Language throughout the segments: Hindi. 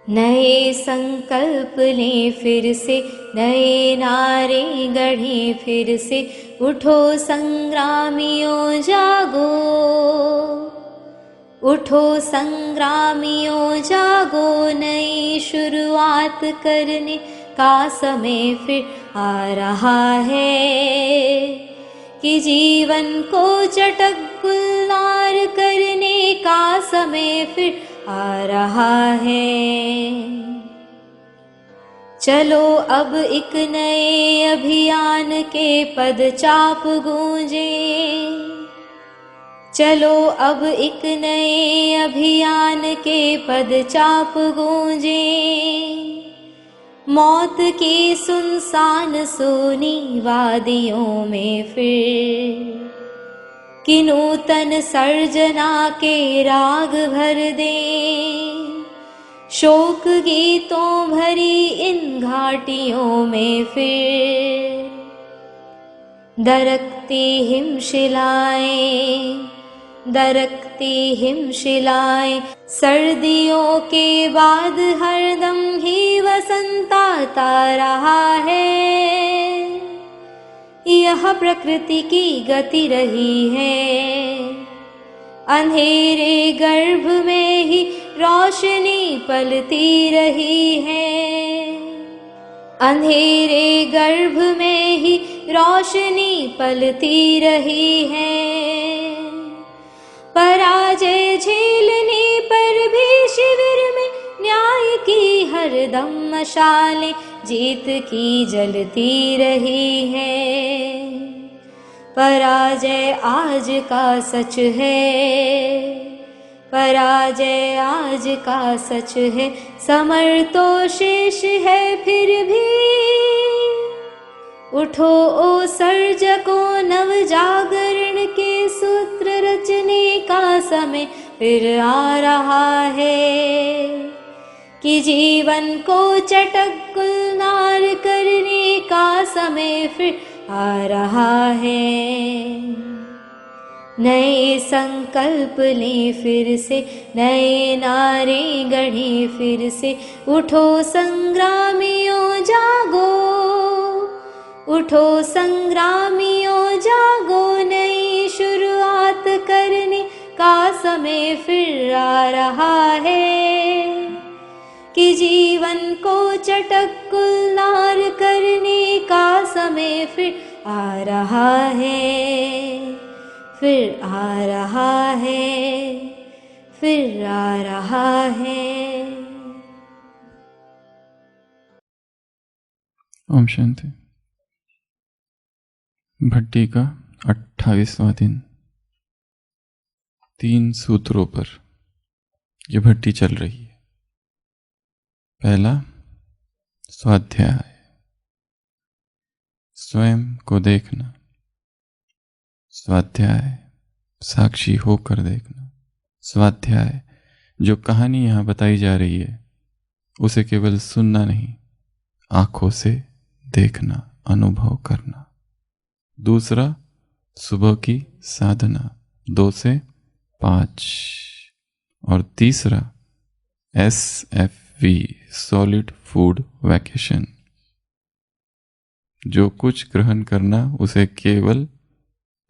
नए संकल्प लें फिर से, नए नारे गढ़ें फिर से, उठो संग्रामियों जागो, उठो संग्रामियों जागो। नई शुरुआत करने का समय फिर आ रहा है, कि जीवन को चटक गुलजार करने का समय फिर आ रहा है। चलो अब एक नए अभियान के पदचाप गूंजे, चलो अब एक नए अभियान के पदचाप गूंजे। मौत की सुनसान सोनी वादियों में फिर कि नूतन सर्जना के राग भर दें, शोक गीतों भरी इन घाटियों में फिर दरकती हिमशिलाएं, दरकती हिमशिलाएं। सर्दियों के बाद हरदम ही वसंत आता रहा है, यह प्रकृति की गति रही है। अंधेरे गर्भ में ही रोशनी पलती रही है, अंधेरे गर्भ में ही रोशनी पलती रही है। पराजय झेलने पर भी शिविर में न्याय की हरदम मशालें जीत की जलती रही है। पराजय आज का सच है, पराजय आज का सच है। समर तो शेष है फिर भी, उठो ओ सर्जकों, नव जागरण के सूत्र रचने का समय फिर आ रहा है, कि जीवन को चटक गुलजार करने का समय फिर आ रहा है। नए संकल्प लें फिर से, नए नारे गढ़ें फिर से, उठो संग्रामियों जागो, उठो संग्रामियों जागो। नई शुरुआत करने का समय फिर आ रहा है, कि जीवन को चटक गुलजार करने का समय फिर आ रहा है, फिर आ रहा है, फिर आ रहा है। ओम शांति। भट्टी का 28वां दिन। 3 सूत्रों पर यह भट्टी चल रही है। पहला स्वाध्याय, स्वयं को देखना। स्वाध्याय, साक्षी होकर देखना। स्वाध्याय, जो कहानी यहाँ बताई जा रही है उसे केवल सुनना नहीं, आंखों से देखना, अनुभव करना। दूसरा, सुबह की साधना 2 से 5। और तीसरा, SFV, सॉलिड फूड वैकेशन, जो कुछ ग्रहण करना उसे केवल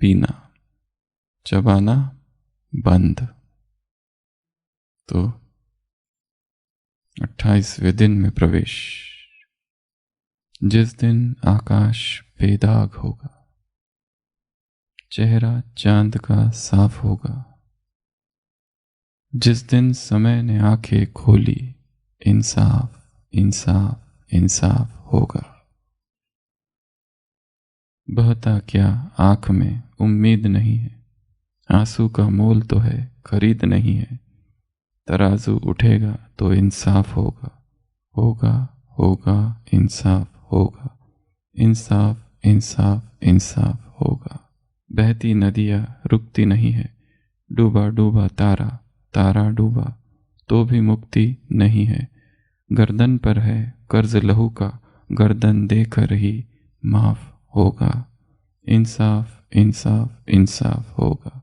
पीना, चबाना बंद। तो 28वें दिन में प्रवेश। जिस दिन आकाश बेदाग होगा, चेहरा चांद का साफ होगा, जिस दिन समय ने आंखें खोली, इंसाफ इंसाफ इंसाफ होगा। बहता क्या आंख में उम्मीद नहीं है, आंसू का मोल तो है खरीद नहीं है। तराजू उठेगा तो इंसाफ होगा, होगा होगा इंसाफ होगा, इंसाफ इंसाफ इंसाफ होगा। बहती नदियाँ रुकती नहीं है, डूबा डूबा तारा, तारा डूबा तो भी मुक्ति नहीं है। गर्दन पर है कर्ज लहू का, गर्दन देकर ही माफ होगा। इंसाफ इंसाफ इंसाफ होगा।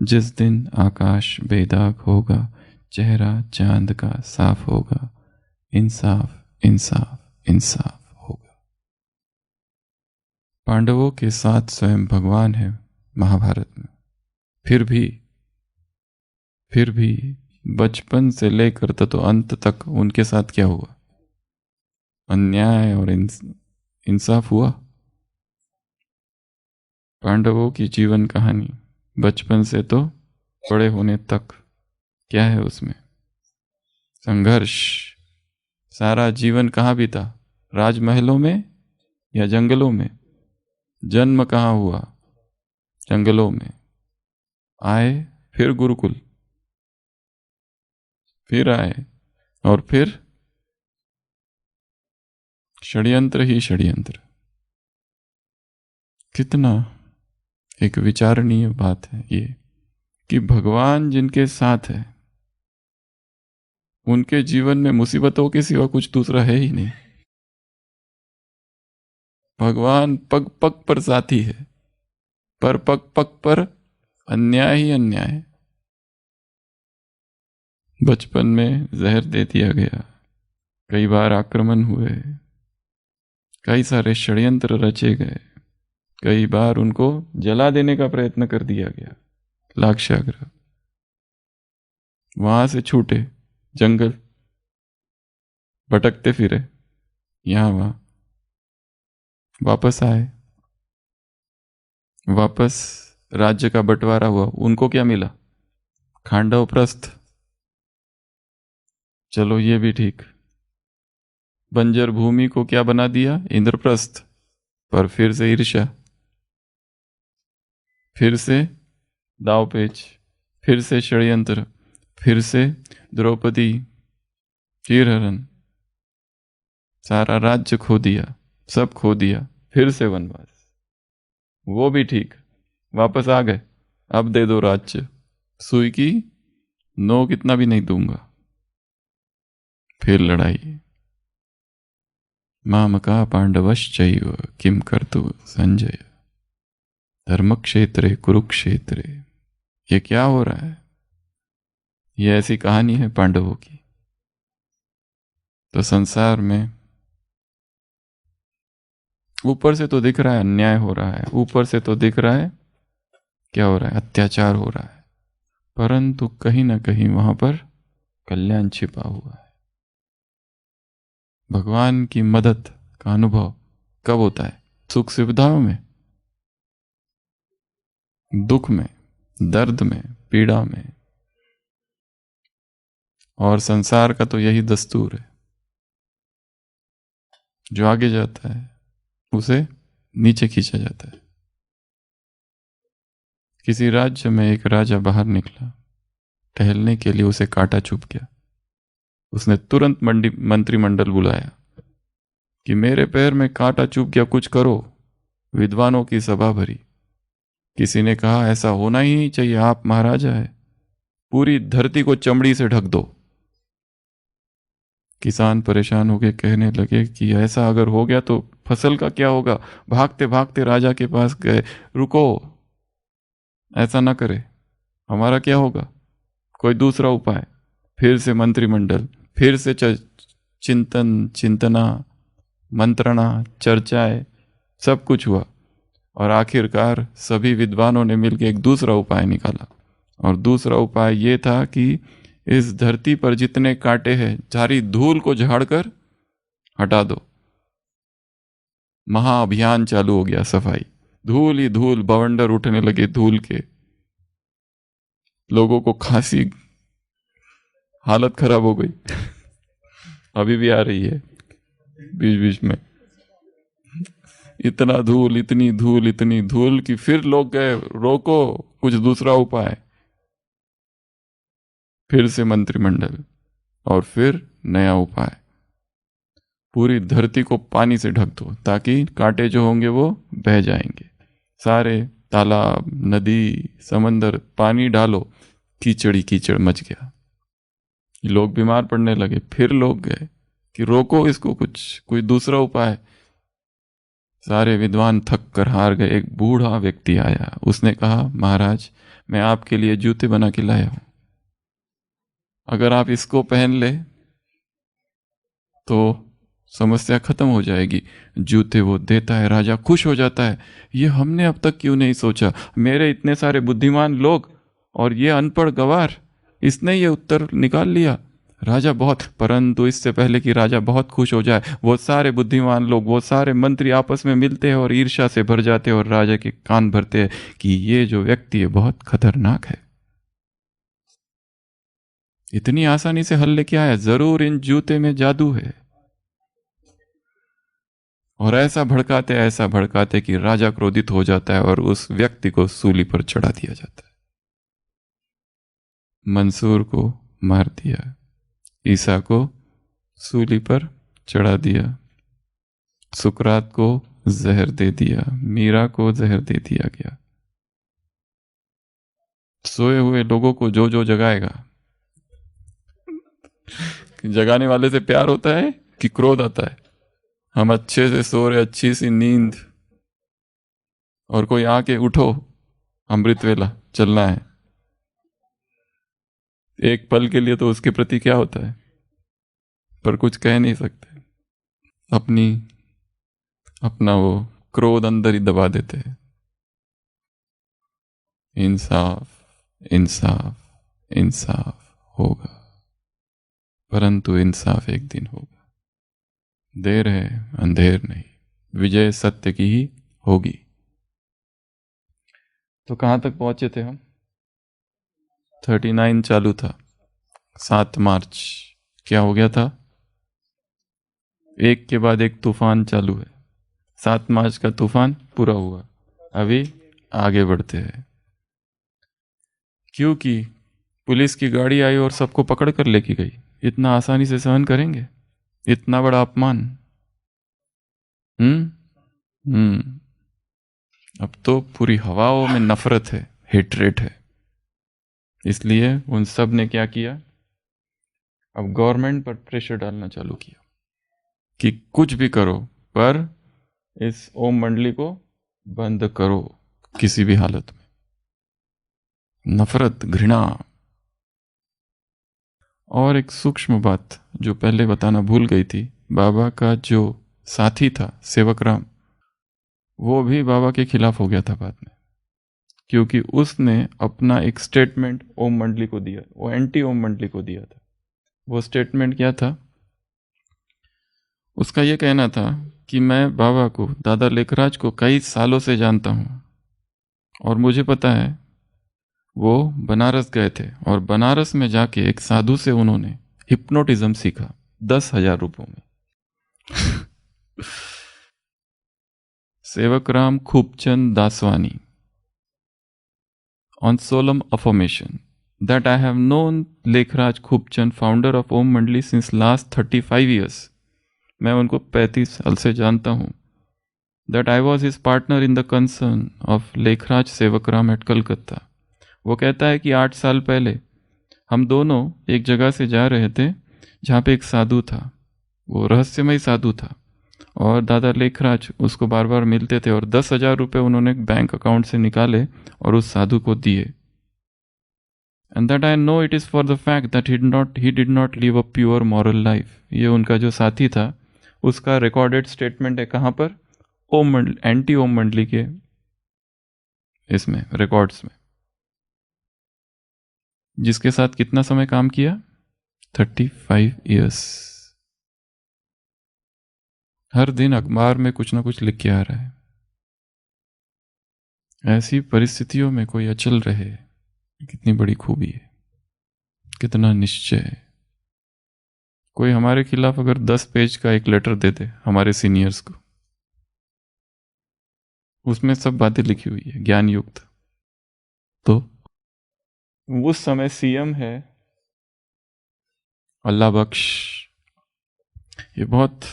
जिस दिन आकाश बेदाग होगा, चेहरा चांद का साफ होगा, इंसाफ इंसाफ इंसाफ होगा। पांडवों के साथ स्वयं भगवान है महाभारत में, फिर भी बचपन से लेकर तो अंत तक उनके साथ क्या हुआ? अन्याय और इंसाफ हुआ। पांडवों की जीवन कहानी बचपन से तो बड़े होने तक क्या है उसमें? संघर्ष। सारा जीवन कहाँ बीता? राजमहलों में या जंगलों में? जन्म कहाँ हुआ? जंगलों में। आए फिर गुरुकुल, फिर आए और फिर षड्यंत्र ही षड्यंत्र। कितना एक विचारणीय बात है ये कि भगवान जिनके साथ है उनके जीवन में मुसीबतों के सिवा कुछ दूसरा है ही नहीं। भगवान पग पग पर साथी है, पर पग पग पर अन्याय ही अन्याय। बचपन में जहर दे दिया गया, कई बार आक्रमण हुए, कई सारे षड्यंत्र रचे गए, कई बार उनको जला देने का प्रयत्न कर दिया गया। लाक्षागृह, वहां से छूटे, जंगल भटकते फिरे, यहां वहां, वापस आए, वापस राज्य का बंटवारा हुआ। उनको क्या मिला? खांडव प्रस्थ। चलो ये भी ठीक। बंजर भूमि को क्या बना दिया? इंद्रप्रस्थ। पर फिर से ईर्ष्या, फिर से दावपेच, फिर से षड्यंत्र, फिर से द्रौपदी चीरहरण, सारा राज्य खो दिया, सब खो दिया, फिर से वनवास। वो भी ठीक, वापस आ गए, अब दे दो राज्य। सुई की नोक इतना भी नहीं दूंगा। फिर लड़ाई। मामका पांडवश्चैव किम कर्तु संजय धर्मक्षेत्रे कुरुक्षेत्रे। ये क्या हो रहा है? ये ऐसी कहानी है पांडवों की। तो संसार में ऊपर से तो दिख रहा है अन्याय हो रहा है, ऊपर से तो दिख रहा है क्या हो रहा है? अत्याचार हो रहा है, परंतु कहीं ना कहीं वहां पर कल्याण छिपा हुआ है। भगवान की मदद का अनुभव कब होता है? सुख सुविधाओं में, दुख में, दर्द में, पीड़ा में। और संसार का तो यही दस्तूर है, जो आगे जाता है उसे नीचे खींचा जाता है। किसी राज्य में एक राजा बाहर निकला टहलने के लिए, उसे कांटा चुभ गया। उसने तुरंत मंत्रिमंडल बुलाया कि मेरे पैर में कांटा चुभ गया, कुछ करो। विद्वानों की सभा भरी। किसी ने कहा ऐसा होना ही नहीं चाहिए, आप महाराजा है, पूरी धरती को चमड़ी से ढक दो। किसान परेशान होकर कहने लगे कि ऐसा अगर हो गया तो फसल का क्या होगा? भागते भागते राजा के पास गए, रुको, ऐसा ना करे, हमारा क्या होगा? कोई दूसरा उपाय। फिर से मंत्रिमंडल, फिर से चिंतना, मंत्रणा, चर्चाएं, सब कुछ हुआ। और आखिरकार सभी विद्वानों ने मिलकर एक दूसरा उपाय निकाला। और दूसरा उपाय ये था कि इस धरती पर जितने कांटे हैं, सारी धूल को झाड़कर हटा दो। महाअभियान चालू हो गया, सफाई। धूल ही धूल, बवंडर उठने लगे धूल के। लोगों को खांसी, हालत खराब हो गई। अभी भी आ रही है बीच बीच में। इतना धूल, इतनी धूल कि फिर लोग गए, रोको, कुछ दूसरा उपाय। फिर से मंत्रिमंडल, और फिर नया उपाय। पूरी धरती को पानी से ढक दो ताकि कांटे जो होंगे वो बह जाएंगे। सारे तालाब, नदी, समंदर, पानी डालो, कीचड़ ही कीचड़ मच गया। लोग बीमार पड़ने लगे। फिर लोग गए कि रोको इसको, कुछ कोई दूसरा उपाय। सारे विद्वान थक कर हार गए। एक बूढ़ा व्यक्ति आया, उसने कहा महाराज, मैं आपके लिए जूते बना के लाया हूं, अगर आप इसको पहन ले तो समस्या खत्म हो जाएगी। जूते वो देता है, राजा खुश हो जाता है। ये हमने अब तक क्यों नहीं सोचा? मेरे इतने सारे बुद्धिमान लोग और ये अनपढ़ गवार, इसने ये उत्तर निकाल लिया। राजा बहुत, परंतु इससे पहले कि राजा बहुत खुश हो जाए, वो सारे बुद्धिमान लोग, वो सारे मंत्री आपस में मिलते हैं और ईर्ष्या से भर जाते हैं और राजा के कान भरते हैं कि ये जो व्यक्ति है बहुत खतरनाक है, इतनी आसानी से हल लेके आया, जरूर इन जूते में जादू है। और ऐसा भड़काते कि राजा क्रोधित हो जाता है और उस व्यक्ति को सूली पर चढ़ा दिया जाता है। मंसूर को मार दिया, ईसा को सूली पर चढ़ा दिया, सुकरात को जहर दे दिया, मीरा को जहर दे दिया गया। सोए हुए लोगों को जो जो जगाएगा, जगाने वाले से प्यार होता है कि क्रोध आता है? हम अच्छे से सो रहे, अच्छी सी नींद, और कोई आके उठो, अमृत वेला चलना है, एक पल के लिए तो उसके प्रति क्या होता है, पर कुछ कह नहीं सकते, अपना वो क्रोध अंदर ही दबा देते हैं। इंसाफ इंसाफ इंसाफ होगा, परंतु इंसाफ एक दिन होगा। देर है अंधेर नहीं, विजय सत्य की ही होगी। तो कहां तक पहुंचे थे हम? 39 चालू था। 7 मार्च क्या हो गया था? एक के बाद एक तूफान चालू है। 7 मार्च का तूफान पूरा हुआ, अभी आगे बढ़ते हैं। क्योंकि पुलिस की गाड़ी आई और सबको पकड़ कर लेके गई। इतना आसानी से सहन करेंगे इतना बड़ा अपमान? अब तो पूरी हवाओं में नफरत है, हेट्रेट है। इसलिए उन सब ने क्या किया, अब गवर्नमेंट पर प्रेशर डालना चालू किया कि कुछ भी करो पर इस ओम मंडली को बंद करो किसी भी हालत में। नफरत, घृणा। और एक सूक्ष्म बात जो पहले बताना भूल गई थी, बाबा का जो साथी था सेवक राम, वो भी बाबा के खिलाफ हो गया था बाद में, क्योंकि उसने अपना एक स्टेटमेंट ओम मंडली को दिया, वो एंटी ओम मंडली को दिया था। वो स्टेटमेंट क्या था? उसका ये कहना था कि मैं बाबा को, दादा लेखराज को कई सालों से जानता हूं और मुझे पता है वो बनारस गए थे और बनारस में जाके एक साधु से उन्होंने हिप्नोटिज्म सीखा 10,000 रुपयों में। सेवक Ram Khubchand Daswani, on solemn affirmation that I have known Lekhraj Khubchand, founder of Om Mandli, since last 35 years. मैं उनको 35 साल से जानता हूँ। That I was his partner in the concern of Lekhraj Sevakram at Kolkata. वो कहता है कि 8 साल पहले हम दोनों एक जगह से जा रहे थे जहाँ पे एक साधु था, वो रहस्यमय साधु था और दादा लेखराज उसको बार बार मिलते थे और 10,000 रुपये उन्होंने बैंक अकाउंट से निकाले और उस साधु को दिए। And that I know it is for the fact that he did not live a pure moral life. ये उनका जो साथी था उसका रिकॉर्डेड स्टेटमेंट है। कहाँ पर? ओम मंडली, एंटी ओम मंडली के इसमें रिकॉर्ड्स में। जिसके साथ कितना समय काम किया? 35 ईयर्स। हर दिन अखबार में कुछ ना कुछ लिख के आ रहा है। ऐसी परिस्थितियों में कोई अचल रहे, कितनी बड़ी खूबी है, कितना निश्चय है। कोई हमारे खिलाफ अगर 10 पेज का एक लेटर दे दे हमारे सीनियर्स को, उसमें सब बातें लिखी हुई है ज्ञान युक्त, तो उस समय सीएम है अल्लाह बख्श। ये बहुत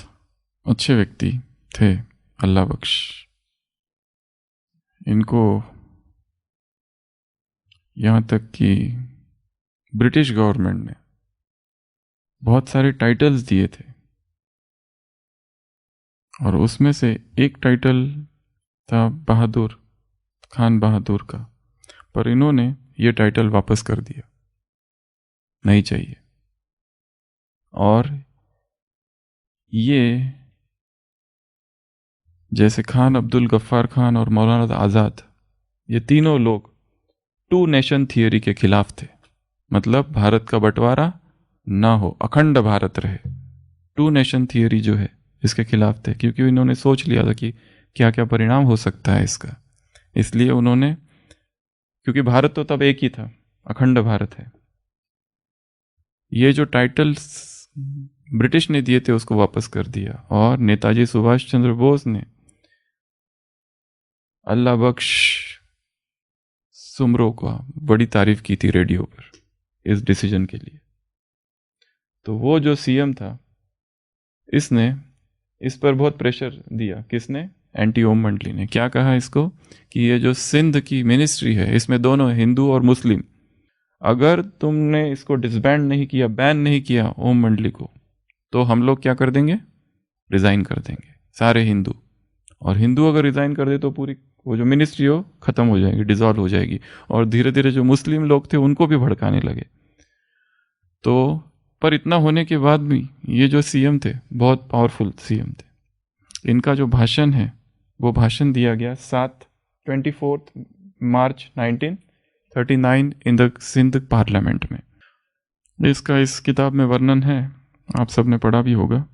अच्छे व्यक्ति थे अल्लाह बख्श। इनको यहाँ तक कि ब्रिटिश गवर्नमेंट ने बहुत सारे टाइटल्स दिए थे और उसमें से एक टाइटल था बहादुर, खान बहादुर का, पर इन्होंने ये टाइटल वापस कर दिया, नहीं चाहिए। और ये जैसे खान अब्दुल गफ्फार खान और मौलाना आज़ाद, ये तीनों लोग टू नेशन थियरी के खिलाफ थे। मतलब भारत का बंटवारा ना हो, अखंड भारत रहे। टू नेशन थियरी जो है इसके खिलाफ थे, क्योंकि इन्होंने सोच लिया था कि क्या क्या परिणाम हो सकता है इसका। इसलिए उन्होंने, क्योंकि भारत तो तब एक ही था, अखंड भारत है, ये जो टाइटल्स ब्रिटिश ने दिए थे उसको वापस कर दिया। और नेताजी सुभाष चंद्र बोस ने अल्लाह बख्श सुमरो का बड़ी तारीफ की थी रेडियो पर इस डिसीजन के लिए। तो वो जो सीएम था, इसने इस पर बहुत प्रेशर दिया। किसने? एंटी ओम मंडली ने। क्या कहा इसको कि ये जो सिंध की मिनिस्ट्री है इसमें दोनों हिंदू और मुस्लिम, अगर तुमने इसको डिसबैंड नहीं किया, बैन नहीं किया ओम मंडली को, तो हम लोग क्या कर देंगे? रिजाइन कर देंगे सारे हिंदू। और हिंदू अगर रिजाइन कर दे तो पूरी वो जो मिनिस्ट्री हो खत्म हो जाएगी, डिसॉल्व हो जाएगी। और धीरे धीरे जो मुस्लिम लोग थे उनको भी भड़काने लगे। तो पर इतना होने के बाद भी ये जो सीएम थे बहुत पावरफुल सीएम थे। इनका जो भाषण है वो भाषण दिया गया 24 मार्च 1939 इन द सिंध पार्लियामेंट में। इसका इस किताब में वर्णन है, आप सबने पढ़ा भी होगा।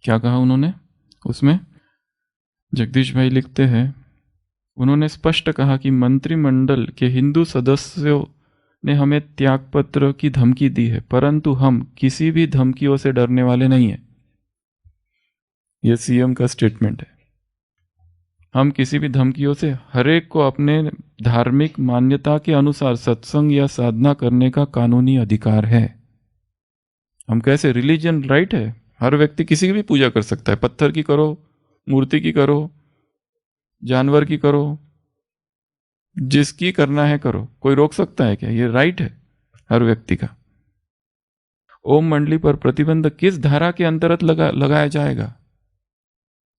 क्या कहा उन्होंने उसमें? जगदीश भाई लिखते हैं, उन्होंने स्पष्ट कहा कि मंत्रिमंडल के हिंदू सदस्यों ने हमें त्यागपत्र की धमकी दी है, परंतु हम किसी भी धमकियों से डरने वाले नहीं हैं। यह सीएम का स्टेटमेंट है। हम किसी भी धमकियों से, हरेक को अपने धार्मिक मान्यता के अनुसार सत्संग या साधना करने का कानूनी अधिकार है। हम कैसे? रिलीजन राइट है, हर व्यक्ति किसी की भी पूजा कर सकता है। पत्थर की करो, मूर्ति की करो, जानवर की करो, जिसकी करना है करो, कोई रोक सकता है क्या? ये राइट है हर व्यक्ति का। ओम मंडली पर प्रतिबंध किस धारा के अंतर्गत लगाया जाएगा?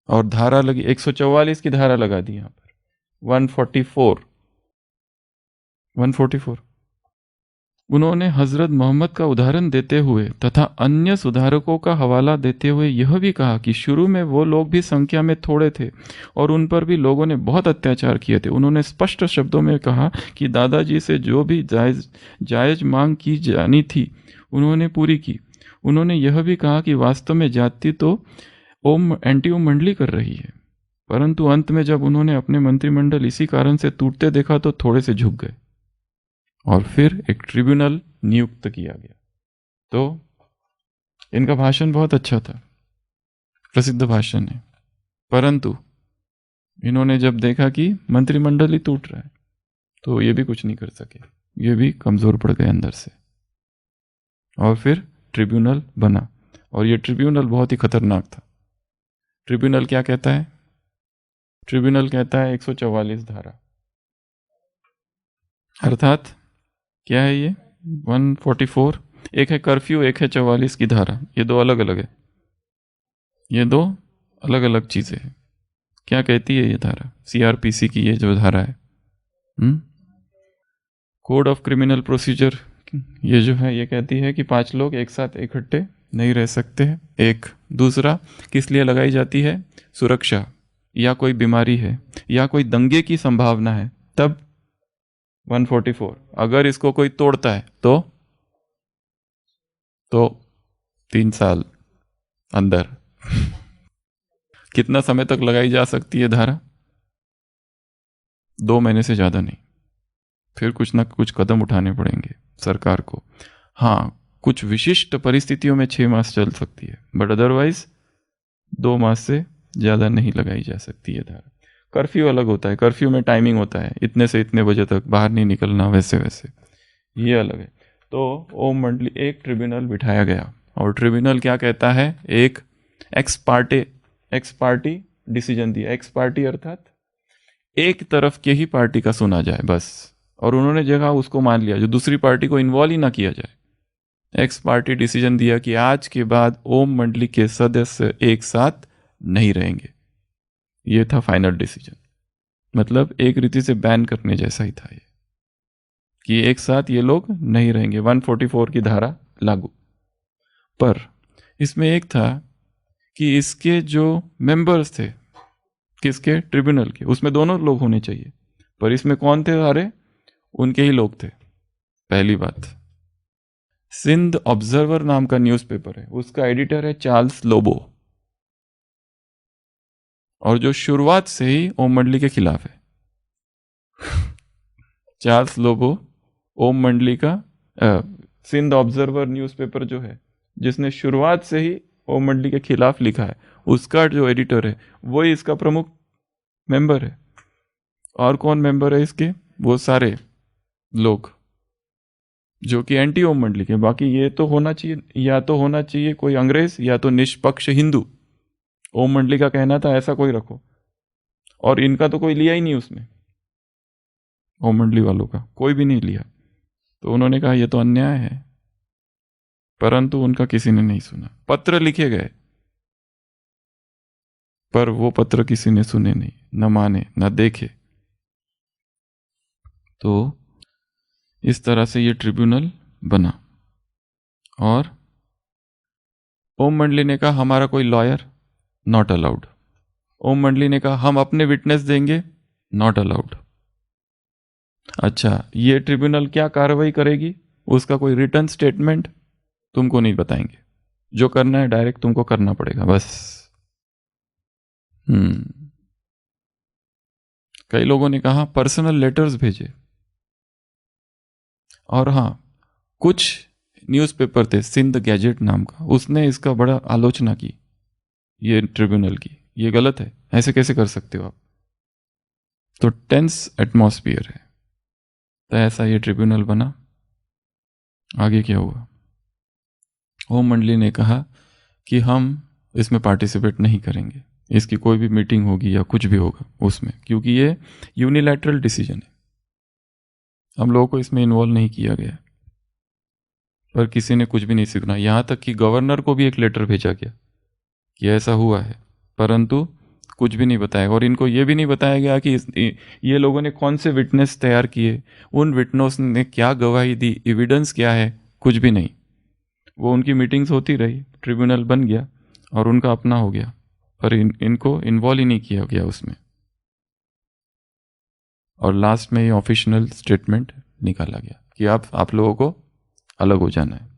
और धारा लगी 144 की धारा लगा दी यहां पर, 144। उन्होंने हजरत मोहम्मद का उदाहरण देते हुए तथा अन्य सुधारकों का हवाला देते हुए यह भी कहा कि शुरू में वो लोग भी संख्या में थोड़े थे और उन पर भी लोगों ने बहुत अत्याचार किए थे। उन्होंने स्पष्ट शब्दों में कहा कि दादाजी से जो भी जायज मांग की जानी थी उन्होंने पूरी की। उन्होंने यह भी कहा कि वास्तव में जाति तो एंटी ओम मंडली कर रही है, परंतु अंत में जब उन्होंने अपने मंत्रिमंडल इसी कारण से टूटते देखा तो थोड़े से झुक गए और फिर एक ट्रिब्यूनल नियुक्त किया गया। तो इनका भाषण बहुत अच्छा था, प्रसिद्ध भाषण है, परंतु इन्होंने जब देखा कि मंत्रिमंडल ही टूट रहा है तो ये भी कुछ नहीं कर सके, ये भी कमजोर पड़ गए अंदर से। और फिर ट्रिब्यूनल बना, और ये ट्रिब्यूनल बहुत ही खतरनाक था। ट्रिब्यूनल क्या कहता है? ट्रिब्यूनल कहता है 144 धारा, अर्थात क्या है ये? 144, एक है कर्फ्यू, एक है 44 की धारा। ये दो अलग अलग है, ये दो अलग अलग चीजें हैं। क्या कहती है ये धारा? सीआरपीसी की ये जो धारा है, कोड ऑफ क्रिमिनल प्रोसीजर, ये जो है ये कहती है कि 5 लोग एक साथ इकट्ठे नहीं रह सकते हैं। एक दूसरा किस लिए लगाई जाती है? सुरक्षा, या कोई बीमारी है या कोई दंगे की संभावना है, तब 144। अगर इसको कोई तोड़ता है तो 3 साल अंदर। कितना समय तक लगाई जा सकती है धारा? 2 महीने से ज्यादा नहीं। फिर कुछ ना कुछ कदम उठाने पड़ेंगे सरकार को। हाँ, कुछ विशिष्ट परिस्थितियों में 6 मास चल सकती है, बट अदरवाइज 2 मास से ज्यादा नहीं लगाई जा सकती है धारा। कर्फ्यू अलग होता है, कर्फ्यू में टाइमिंग होता है, इतने से इतने बजे तक बाहर नहीं निकलना, वैसे वैसे ये अलग है। तो ओम मंडली एक ट्रिब्यूनल बिठाया गया, और ट्रिब्यूनल क्या कहता है? एक एक्स पार्टी डिसीजन दिया। एक्स पार्टी अर्थात एक तरफ के ही पार्टी का सुना जाए बस, और उन्होंने जगह उसको मान लिया जो दूसरी पार्टी को इन्वॉल्व ही ना किया जाए। एक्स पार्टी डिसीजन दिया कि आज के बाद ओम मंडली के सदस्य एक साथ नहीं रहेंगे। ये था फाइनल डिसीजन, मतलब एक रीति से बैन करने जैसा ही था ये, कि एक साथ ये लोग नहीं रहेंगे। 144 की धारा लागू। पर इसमें एक था कि इसके जो मेंबर्स थे, किसके, ट्रिब्यूनल के, उसमें दोनों लोग होने चाहिए, पर इसमें कौन थे सारे, उनके ही लोग थे। पहली बात, सिंध ऑब्जर्वर नाम का न्यूज़पेपर है, उसका एडिटर है चार्ल्स लोबो, और जो शुरुआत से ही ओम मंडली के खिलाफ है। चार्ल्स लोबो ओम मंडली का सिंध ऑब्जर्वर न्यूज़पेपर जो है, जिसने शुरुआत से ही ओम मंडली के खिलाफ लिखा है, उसका जो एडिटर है वही इसका प्रमुख मेंबर है। और कौन मेंबर है इसके, वो सारे लोग जो कि एंटी ओम मंडली के। बाकी ये तो होना चाहिए, या तो होना चाहिए कोई अंग्रेज, या तो निष्पक्ष हिंदू। ओम मंडली का कहना था ऐसा कोई रखो, और इनका तो कोई लिया ही नहीं उसमें, ओम मंडली वालों का कोई भी नहीं लिया। तो उन्होंने कहा ये तो अन्याय है, परंतु उनका किसी ने नहीं सुना। पत्र लिखे गए, पर वो पत्र किसी ने सुने नहीं, न माने, न देखे। तो इस तरह से ये ट्रिब्यूनल बना। और ओम मंडली ने कहा हमारा कोई लॉयर, नॉट अलाउड। ओम मंडली ने कहा हम अपने विटनेस देंगे, नॉट अलाउड। अच्छा, ये ट्रिब्यूनल क्या कार्रवाई करेगी, उसका कोई रिटर्न स्टेटमेंट तुमको नहीं बताएंगे, जो करना है डायरेक्ट तुमको करना पड़ेगा बस। कई लोगों ने कहा पर्सनल लेटर्स भेजे। और हाँ, कुछ न्यूज़पेपर थे, सिंध गैजेट नाम का, उसने इसका बड़ा आलोचना की, ये ट्रिब्यूनल की, ये गलत है, ऐसे कैसे कर सकते हो आप। तो टेंस एटमॉस्फियर है। तो ऐसा ये ट्रिब्यूनल बना। आगे क्या हुआ, ओम मंडली ने कहा कि हम इसमें पार्टिसिपेट नहीं करेंगे, इसकी कोई भी मीटिंग होगी या कुछ भी होगा उसमें, क्योंकि ये यूनिलैटरल डिसीजन है, हम लोगों को इसमें इन्वॉल्व नहीं किया गया। पर किसी ने कुछ भी नहीं सुना, यहाँ तक कि गवर्नर को भी एक लेटर भेजा गया कि ऐसा हुआ है, परंतु कुछ भी नहीं बताया। और इनको ये भी नहीं बताया गया कि ये लोगों ने कौन से विटनेस तैयार किए, उन विटनेस ने क्या गवाही दी, एविडेंस क्या है, कुछ भी नहीं। वो उनकी मीटिंग्स होती रही, ट्रिब्यूनल बन गया और उनका अपना हो गया, पर इनको इन्वॉल्व ही नहीं किया गया उसमें। और लास्ट में ये ऑफिशियल स्टेटमेंट निकाला गया कि आप लोगों को अलग हो जाना है।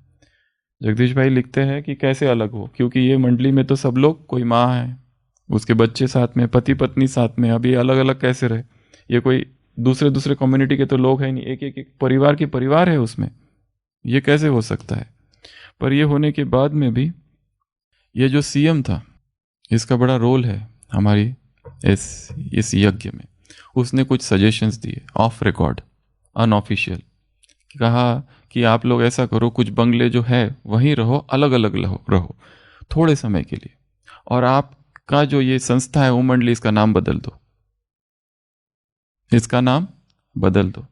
जगदीश भाई लिखते हैं कि कैसे अलग हो, क्योंकि ये मंडली में तो सब लोग, कोई माँ है, उसके बच्चे साथ में, पति पत्नी साथ में, अभी अलग अलग कैसे रहे, ये कोई दूसरे दूसरे कम्युनिटी के तो लोग हैं नहीं, एक एक परिवार की परिवार है उसमें, ये कैसे हो सकता है। पर ये होने के बाद में भी ये जो सीएम था, इसका बड़ा रोल है हमारी इस यज्ञ में। उसने कुछ सजेशंस दिए ऑफ रिकॉर्ड, अनऑफिशियल, कहा कि आप लोग ऐसा करो, कुछ बंगले जो है वहीं रहो, अलग अलग रहो थोड़े समय के लिए, और आपका जो ये संस्था है ओम मंडली, इसका नाम बदल दो, इसका नाम बदल दो।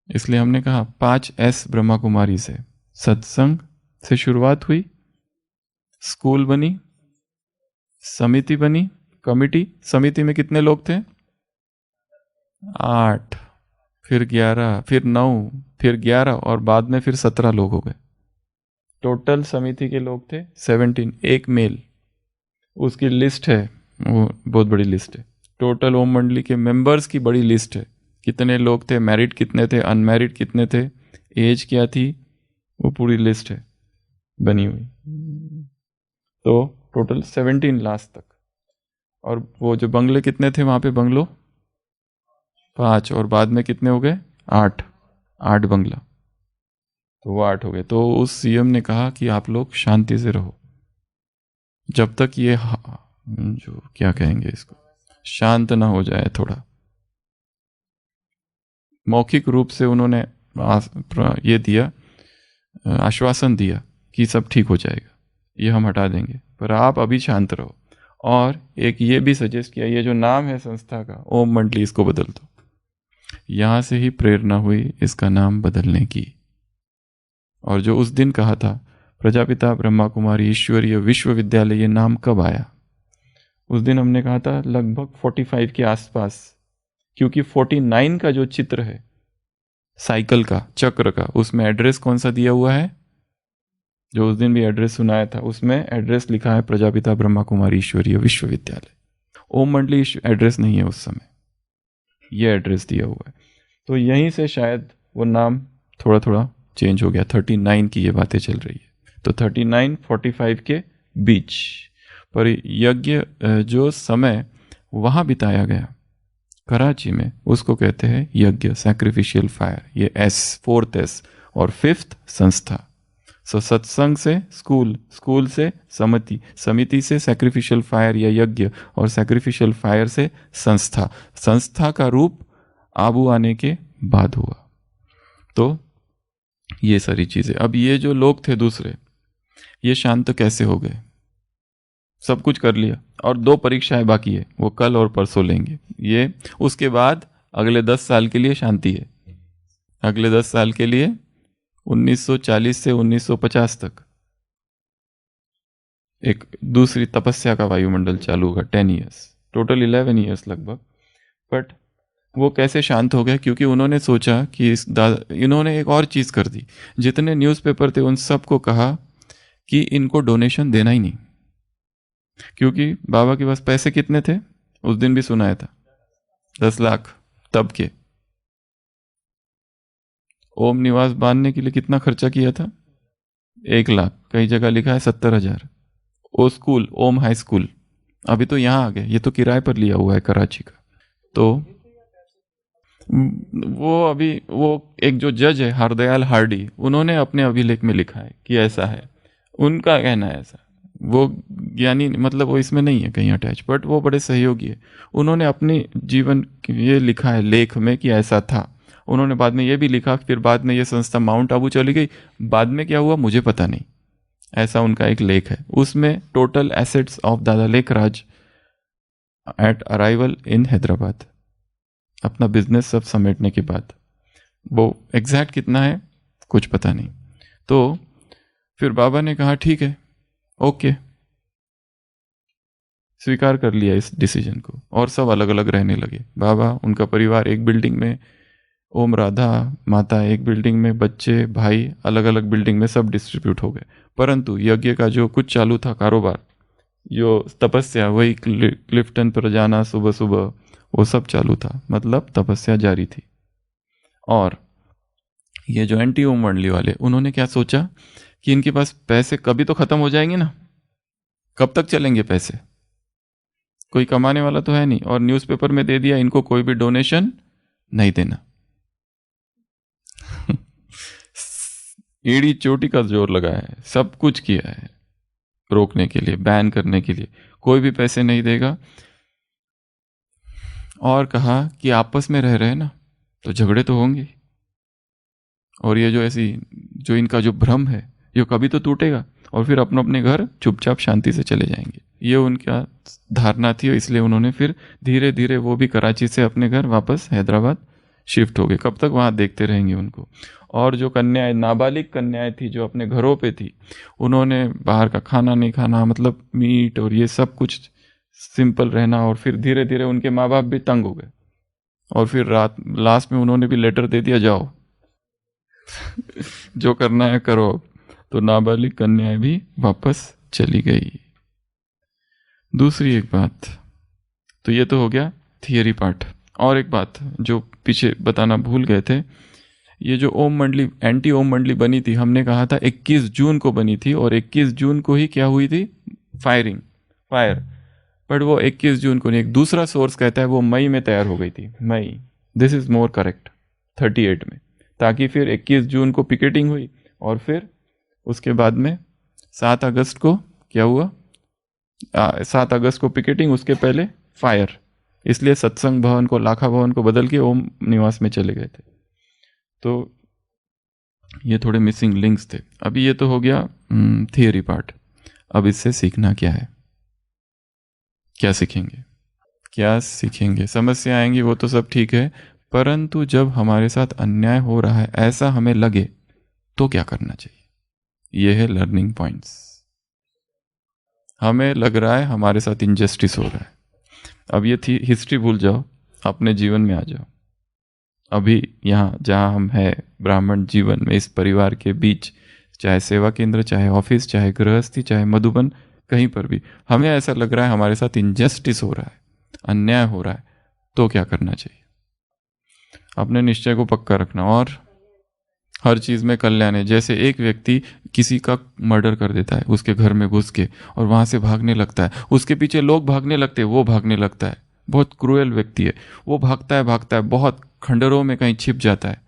इसलिए हमने कहा 5S ब्रह्मा कुमारी से, सत्संग से शुरुआत हुई, स्कूल बनी, समिति बनी, कमिटी, समिति में कितने लोग थे, 8, फिर 11, फिर 9, फिर 11, और बाद में फिर 17 लोग हो गए। टोटल समिति के लोग थे 17, एक मेल, उसकी लिस्ट है, वो बहुत बड़ी लिस्ट है। टोटल ओम मंडली के मेंबर्स की बड़ी लिस्ट है, कितने लोग थे, मैरिड कितने थे, अनमैरिड कितने थे, एज क्या थी, वो पूरी लिस्ट है बनी हुई। तो टोटल 17 लास्ट तक। और वो जो बंगले कितने थे वहाँ पे, बंगलो 5, और बाद में कितने हो गए, 8 बंगला, तो वो 8 हो गए। तो उस सीएम ने कहा कि आप लोग शांति से रहो, जब तक ये जो क्या कहेंगे इसको, शांत ना हो जाए थोड़ा। मौखिक रूप से उन्होंने ये दिया, आश्वासन दिया कि सब ठीक हो जाएगा, ये हम हटा देंगे, पर आप अभी शांत रहो। और एक ये भी सजेस्ट किया, ये जो नाम है संस्था का ओम मंडली, इसको बदल दो। यहाँ से ही प्रेरणा हुई इसका नाम बदलने की। और जो उस दिन कहा था प्रजापिता ब्रह्मा कुमारी ईश्वरीय विश्वविद्यालय, ये नाम कब आया, उस दिन हमने कहा था लगभग 45 के आसपास, क्योंकि 49 का जो चित्र है साइकिल का, चक्र का, उसमें एड्रेस कौन सा दिया हुआ है, जो उस दिन भी एड्रेस सुनाया था, उसमें एड्रेस लिखा है प्रजापिता ब्रह्मा कुमारी ईश्वरीय विश्वविद्यालय। ओम मंडली एड्रेस नहीं है उस समय, ये एड्रेस दिया हुआ है। तो यहीं से शायद वो नाम थोड़ा थोड़ा चेंज हो गया। 39 की ये बातें चल रही है, तो 39-45 के बीच पर यज्ञ जो समय वहाँ बिताया गया कराची में, उसको कहते हैं यज्ञ, सैक्रिफिशियल फायर। ये S, 4th S, और 5th संस्था। सो सत्संग से स्कूल, स्कूल से समिति, समिति से सैक्रिफिशियल फायर या यज्ञ, और सैक्रिफिशियल फायर से संस्था। संस्था का रूप आबू आने के बाद हुआ। तो ये सारी चीजें। अब ये जो लोग थे दूसरे, ये शांत कैसे हो गए? सब कुछ कर लिया और 2 परीक्षाएं बाकी है, वो कल और परसों लेंगे। ये उसके बाद अगले 10 साल के लिए शांति है। अगले 10 साल के लिए 1940 से 1950 तक एक दूसरी तपस्या का वायुमंडल चालू होगा। 10 ईयर्स, टोटल 11 ईयर्स लगभग। बट वो कैसे शांत हो गए? क्योंकि उन्होंने सोचा कि इन्होंने एक और चीज़ कर दी। जितने न्यूज़पेपर थे उन सबको कहा कि इनको डोनेशन देना ही नहीं, क्योंकि बाबा के पास पैसे कितने थे उस दिन भी सुनाया था, 10 लाख तब के। ओम निवास बांधने के लिए कितना खर्चा किया था? 1 लाख, कई जगह लिखा है 70,000। ओ स्कूल, ओम हाई स्कूल, अभी तो यहाँ आ गए, ये तो किराए पर लिया हुआ है कराची का। तो वो अभी वो एक जो जज है हरदयाल हार्डी, उन्होंने अपने अभिलेख में लिखा है कि ऐसा है, उनका कहना है ऐसा। वो ज्ञानी मतलब वो इसमें नहीं है कहीं अटैच, बट वो बड़े सहयोगी है। उन्होंने अपने जीवन ये लिखा है लेख में कि ऐसा था। उन्होंने बाद में ये भी लिखा, फिर बाद में ये संस्था माउंट आबू चली गई, बाद में क्या हुआ मुझे पता नहीं। ऐसा उनका एक लेख है, उसमें टोटल एसेट्स ऑफ दादा लेख राज एट अराइवल इन हैदराबाद, अपना बिजनेस सब समेटने के बाद, वो एग्जैक्ट कितना है कुछ पता नहीं। तो फिर बाबा ने कहा ठीक है, ओके, स्वीकार कर लिया इस डिसीजन को, और सब अलग अलग रहने लगे। बाबा, उनका परिवार एक बिल्डिंग में, ओम राधा माता एक बिल्डिंग में, बच्चे भाई अलग अलग बिल्डिंग में, सब डिस्ट्रीब्यूट हो गए। परंतु यज्ञ का जो कुछ चालू था कारोबार, जो तपस्या, वही क्लिफ्टन पर जाना सुबह सुबह, वो सब चालू था, मतलब तपस्या जारी थी। और ये जो एंटी ओम मंडली वाले, उन्होंने क्या सोचा कि इनके पास पैसे कभी तो खत्म हो जाएंगे ना, कब तक चलेंगे पैसे, कोई कमाने वाला तो है नहीं, और न्यूज़पेपर में दे दिया इनको कोई भी डोनेशन नहीं देना। एड़ी चोटी का जोर लगाया है, सब कुछ किया है रोकने के लिए, बैन करने के लिए, कोई भी पैसे नहीं देगा। और कहा कि आपस में रह रहे ना तो झगड़े तो होंगे, और ये जो ऐसी जो इनका जो भ्रम है ये कभी तो टूटेगा, और फिर अपने अपने घर चुपचाप शांति से चले जाएंगे। ये उनका धारणा थी, इसलिए उन्होंने फिर धीरे धीरे वो भी कराची से अपने घर वापस हैदराबाद शिफ्ट हो गए। कब तक वहाँ देखते रहेंगे उनको। और जो कन्याएं, नाबालिग कन्याएं थी जो अपने घरों पे थी, उन्होंने बाहर का खाना नहीं खाना, मतलब मीट और ये सब कुछ सिंपल रहना। और फिर धीरे धीरे उनके माँ बाप भी तंग हो गए, और फिर रात लास्ट में उन्होंने भी लेटर दे दिया, जाओ जो करना है करो। तो नाबालिग कन्याएं भी वापस चली गई। दूसरी एक बात, तो ये तो हो गया थियरी पार्ट। और एक बात जो पीछे बताना भूल गए थे, ये जो ओम मंडली, एंटी ओम मंडली बनी थी, हमने कहा था 21 जून को बनी थी, और 21 जून को ही क्या हुई थी, फायर। बट वो 21 जून को नहीं, एक दूसरा सोर्स कहता है वो मई में तैयार हो गई थी, मई, दिस इज मोर करेक्ट, 38 में, ताकि फिर 21 जून को पिकेटिंग हुई, और फिर उसके बाद में 7 अगस्त को क्या हुआ, 7 अगस्त को पिकेटिंग, उसके पहले फायर। इसलिए सत्संग भवन को, लाखा भवन को बदल के ओम निवास में चले गए थे। तो ये थोड़े मिसिंग लिंक्स थे। अभी ये तो हो गया थियरी पार्ट। अब इससे सीखना क्या है, क्या सीखेंगे, क्या सीखेंगे? समस्या आएंगी वो तो सब ठीक है, परंतु जब हमारे साथ अन्याय हो रहा है ऐसा हमें लगे तो क्या करना चाहिए, ये है लर्निंग पॉइंट्स। हमें लग रहा है हमारे साथ इनजस्टिस हो रहा है, अब ये थी हिस्ट्री भूल जाओ, अपने जीवन में आ जाओ। अभी यहाँ जहाँ हम हैं, ब्राह्मण जीवन में, इस परिवार के बीच चाहे सेवा केंद्र, चाहे ऑफिस, चाहे गृहस्थी, चाहे मधुबन, कहीं पर भी हमें ऐसा लग रहा है हमारे साथ इनजस्टिस हो रहा है, अन्याय हो रहा है, तो क्या करना चाहिए? अपने निश्चय को पक्का रखना और हर चीज़ में कल्याण है। जैसे एक व्यक्ति किसी का मर्डर कर देता है उसके घर में घुस के और वहाँ से भागने लगता है, उसके पीछे लोग भागने लगते हैं, वो भागने लगता है, बहुत क्रूएल व्यक्ति है, वो भागता है, बहुत खंडरों में कहीं छिप जाता है,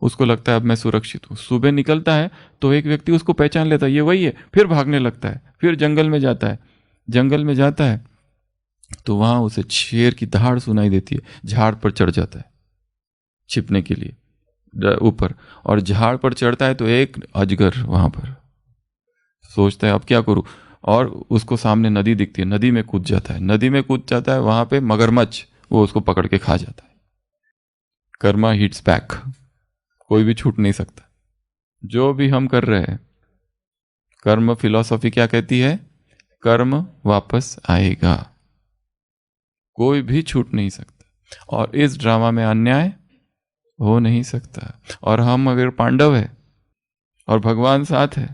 उसको लगता है अब मैं सुरक्षित हूँ। सुबह निकलता है तो एक व्यक्ति उसको पहचान लेता है, ये वही है, फिर भागने लगता है, फिर जंगल में जाता है। जंगल में जाता है तो वहाँ उसे शेर की दहाड़ सुनाई देती है, झाड़ पर चढ़ जाता है छिपने के लिए ऊपर, और झाड़ पर चढ़ता है तो एक अजगर वहां पर, सोचता है अब क्या करूं, और उसको सामने नदी दिखती है, नदी में कूद जाता है, वहां पे मगरमच्छ वो उसको पकड़ के खा जाता है। कर्मा हिट्स बैक, कोई भी छूट नहीं सकता। जो भी हम कर रहे हैं, कर्म फिलॉसफी क्या कहती है? कर्म वापस आएगा, कोई भी छूट नहीं सकता, और इस ड्रामा में अन्याय हो नहीं सकता। और हम अगर पांडव है और भगवान साथ है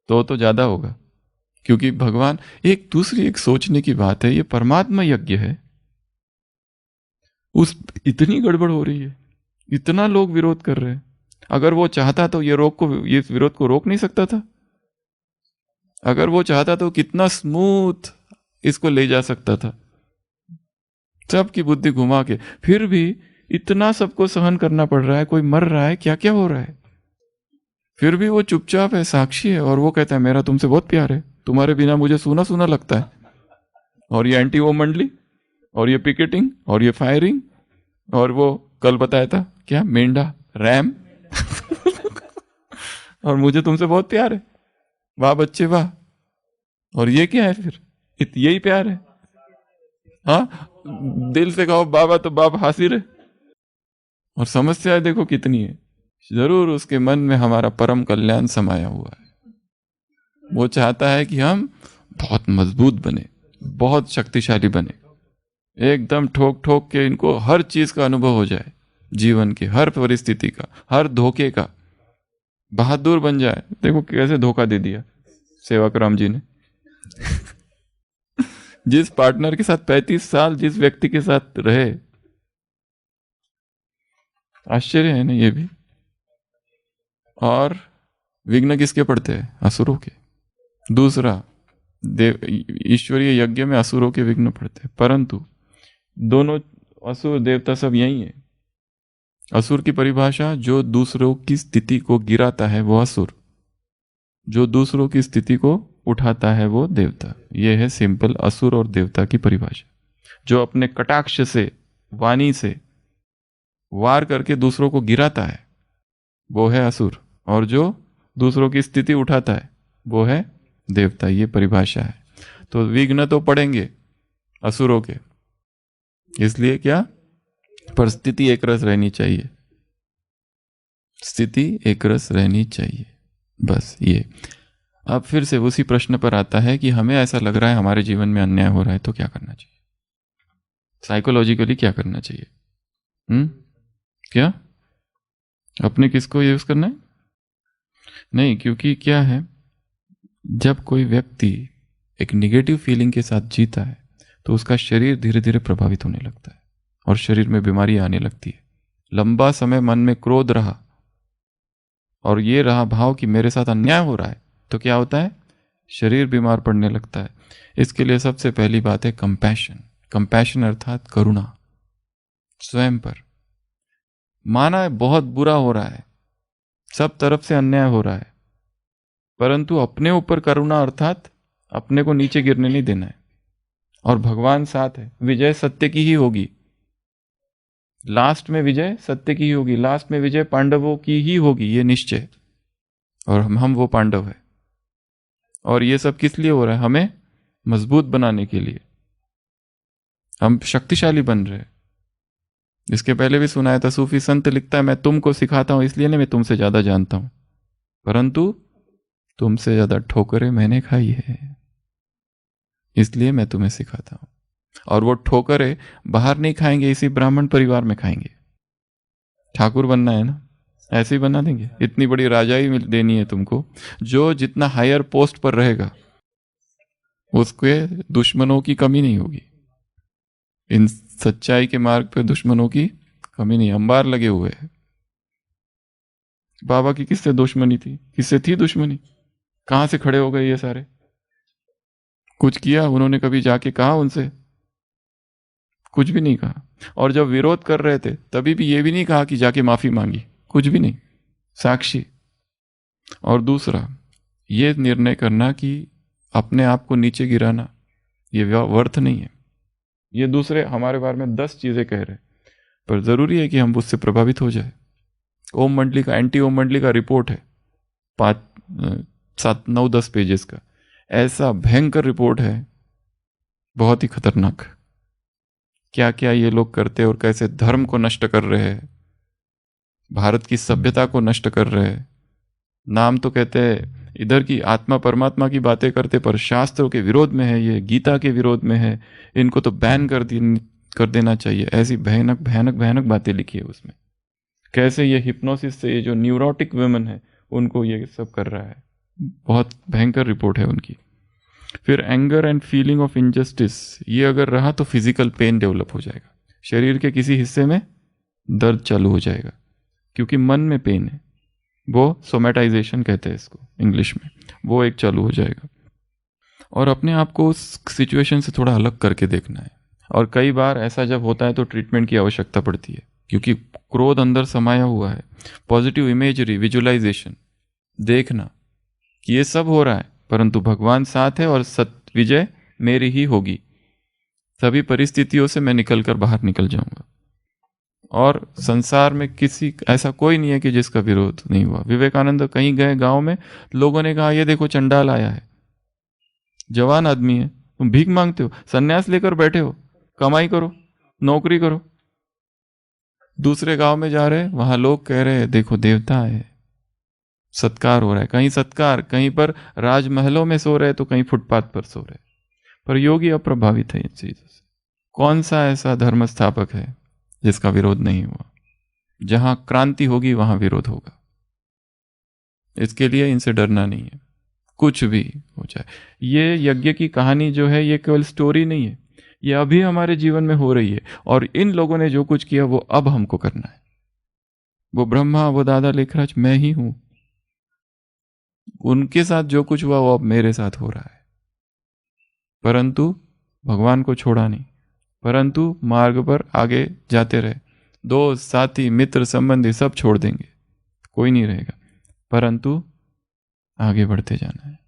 तो ज्यादा होगा, क्योंकि भगवान एक दूसरी एक सोचने की बात है, ये परमात्मा यज्ञ है, उस इतनी गड़बड़ हो रही है, इतना लोग विरोध कर रहे हैं, अगर वो चाहता तो ये विरोध को रोक नहीं सकता था? अगर वो चाहता तो कितना स्मूथ इसको ले जा सकता था, सबकी बुद्धि घुमा के। फिर भी इतना सबको सहन करना पड़ रहा है, कोई मर रहा है, क्या क्या हो रहा है, फिर भी वो चुपचाप है, साक्षी है, और वो कहता है मेरा तुमसे बहुत प्यार है, तुम्हारे बिना मुझे सूना सूना लगता है। और ये एंटी वो मंडली, और ये पिकेटिंग, और ये फायरिंग, और वो कल बताया था क्या, मेंढा रैम और मुझे तुमसे बहुत प्यार है, वाह बच्चे वाह। और ये क्या है फिर, यही प्यार है? हाँ, दिल से कहो बाबा तो बाप हासिर है। और समस्या देखो कितनी है, जरूर उसके मन में हमारा परम कल्याण समाया हुआ है। वो चाहता है कि हम बहुत मजबूत बने, बहुत शक्तिशाली बने, एकदम ठोक ठोक के इनको हर चीज का अनुभव हो जाए, जीवन के हर परिस्थिति का, हर धोखे का, बहादुर बन जाए। देखो कैसे धोखा दे दिया सेवक राम जी ने जिस पार्टनर के साथ 35 साल जिस व्यक्ति के साथ रहे, आश्चर्य है ना ये भी। और विघ्न किसके पड़ते हैं? असुरों के। दूसरा, ईश्वरीय यज्ञ में असुरों के विघ्न पड़ते हैं, परंतु दोनों असुर देवता सब यही है। असुर की परिभाषा, जो दूसरों की स्थिति को गिराता है वो असुर, जो दूसरों की स्थिति को उठाता है वो देवता। ये है सिंपल असुर और देवता की परिभाषा। जो अपने कटाक्ष से, वाणी से वार करके दूसरों को गिराता है वो है असुर, और जो दूसरों की स्थिति उठाता है वो है देवता। ये परिभाषा है। तो विघ्न तो पड़ेंगे असुरों के, इसलिए क्या, परिस्थिति एक रस रहनी चाहिए, स्थिति एक रस रहनी चाहिए, बस ये। अब फिर से उसी प्रश्न पर आता है कि हमें ऐसा लग रहा है हमारे जीवन में अन्याय हो रहा है, तो क्या करना चाहिए? साइकोलॉजिकली क्या करना चाहिए? क्या अपने किसको यूज करना है? नहीं, क्योंकि क्या है, जब कोई व्यक्ति एक निगेटिव फीलिंग के साथ जीता है तो उसका शरीर धीरे धीरे प्रभावित होने लगता है और शरीर में बीमारी आने लगती है। लंबा समय मन में क्रोध रहा और ये रहा भाव कि मेरे साथ अन्याय हो रहा है, तो क्या होता है, शरीर बीमार पड़ने लगता है। इसके लिए सबसे पहली बात है कंपैशन। कंपैशन अर्थात करुणा स्वयं पर। माना है बहुत बुरा हो रहा है, सब तरफ से अन्याय हो रहा है, परंतु अपने ऊपर करुणा अर्थात अपने को नीचे गिरने नहीं देना है। और भगवान साथ है, विजय सत्य की ही होगी, लास्ट में विजय सत्य की ही होगी, लास्ट में विजय पांडवों की ही होगी, ये निश्चय। और हम वो पांडव है। और ये सब किस लिए हो रहा है? हमें मजबूत बनाने के लिए, हम शक्तिशाली बन रहे हैं। इसके पहले भी सुनाया था, सूफी संत लिखता है, मैं तुमको सिखाता हूं इसलिए नहीं मैं तुमसे ज्यादा जानता हूं, परंतु तुमसे ज्यादा ठोकरें मैंने खाई है, इसलिए मैं तुम्हें सिखाता हूं। और वो ठोकरें बाहर नहीं खाएंगे, इसी ब्राह्मण परिवार में खाएंगे। ठाकुर बनना है ना, ऐसे ही बना देंगे? इतनी बड़ी राजाई देनी है तुमको, जो जितना हायर पोस्ट पर रहेगा उसके दुश्मनों की कमी नहीं होगी। इन सच्चाई के मार्ग पे दुश्मनों की कमी नहीं, अंबार लगे हुए हैं। बाबा की किससे दुश्मनी थी? किससे थी दुश्मनी? कहां से खड़े हो गए ये सारे? कुछ किया उन्होंने? कभी जाके कहा उनसे? कुछ भी नहीं कहा। और जब विरोध कर रहे थे तभी भी ये भी नहीं कहा कि जाके माफी मांगी, कुछ भी नहीं, साक्षी। और दूसरा, ये निर्णय करना कि अपने आप को नीचे गिराना ये व्यर्थ नहीं है। ये दूसरे हमारे बारे में 10 चीजें कह रहे, पर जरूरी है कि हम उससे प्रभावित हो जाए। ओम मंडली का, एंटी ओम मंडली का रिपोर्ट है, 5, 7, 9, 10 पेजेस का। ऐसा भयंकर रिपोर्ट है, बहुत ही खतरनाक। क्या क्या ये लोग करते और कैसे धर्म को नष्ट कर रहे हैं, भारत की सभ्यता को नष्ट कर रहे हैं। नाम तो कहते हैं इधर की आत्मा परमात्मा की बातें करते, पर शास्त्रों के विरोध में है, ये गीता के विरोध में है, इनको तो बैन कर देना चाहिए। ऐसी भयानक भयानक भयानक बातें लिखी है उसमें। कैसे ये हिप्नोसिस से ये जो न्यूरोटिक वुमेन है उनको ये सब कर रहा है। बहुत भयंकर रिपोर्ट है उनकी। फिर anger and feeling of injustice, ये अगर रहा तो फिजिकल पेन डेवलप हो जाएगा, शरीर के किसी हिस्से में दर्द चालू हो जाएगा, क्योंकि मन में पेन है, वो सोमेटाइजेशन कहते हैं इसको इंग्लिश में, वो एक चालू हो जाएगा। और अपने आप को उस सिचुएशन से थोड़ा अलग करके देखना है। और कई बार ऐसा जब होता है तो ट्रीटमेंट की आवश्यकता पड़ती है, क्योंकि क्रोध अंदर समाया हुआ है। पॉजिटिव इमेजरी, विजुअलाइजेशन, देखना कि ये सब हो रहा है परंतु भगवान साथ है और सत्य विजय मेरी ही होगी। सभी परिस्थितियों से मैं निकलकर बाहर निकल जाऊंगा। और संसार में किसी ऐसा कोई नहीं है कि जिसका विरोध नहीं हुआ। विवेकानंद कहीं गए गांव में, लोगों ने कहा ये देखो चंडाल आया है, जवान आदमी है, तुम भीख मांगते हो, सन्यास लेकर बैठे हो, कमाई करो, नौकरी करो। दूसरे गांव में जा रहे, वहां लोग कह रहे हैं देखो देवता है, सत्कार हो रहा है, कहीं सत्कार, कहीं पर राजमहलों में सो रहे तो कहीं फुटपाथ पर सो रहे। पर योगी अप्रभावित है इन चीजों से। कौन सा ऐसा धर्म स्थापक है जिसका विरोध नहीं हुआ? जहां क्रांति होगी वहां विरोध होगा। इसके लिए इनसे डरना नहीं है, कुछ भी हो जाए। ये यज्ञ की कहानी जो है ये केवल स्टोरी नहीं है, ये अभी हमारे जीवन में हो रही है। और इन लोगों ने जो कुछ किया वो अब हमको करना है। वो ब्रह्मा, वो दादा लेखराज, मैं ही हूं। उनके साथ जो कुछ हुआ वो अब मेरे साथ हो रहा है। परंतु भगवान को छोड़ा नहीं, परंतु मार्ग पर आगे जाते रहे। दोस्त, साथी, मित्र, संबंधी सब छोड़ देंगे, कोई नहीं रहेगा, परंतु आगे बढ़ते जाना है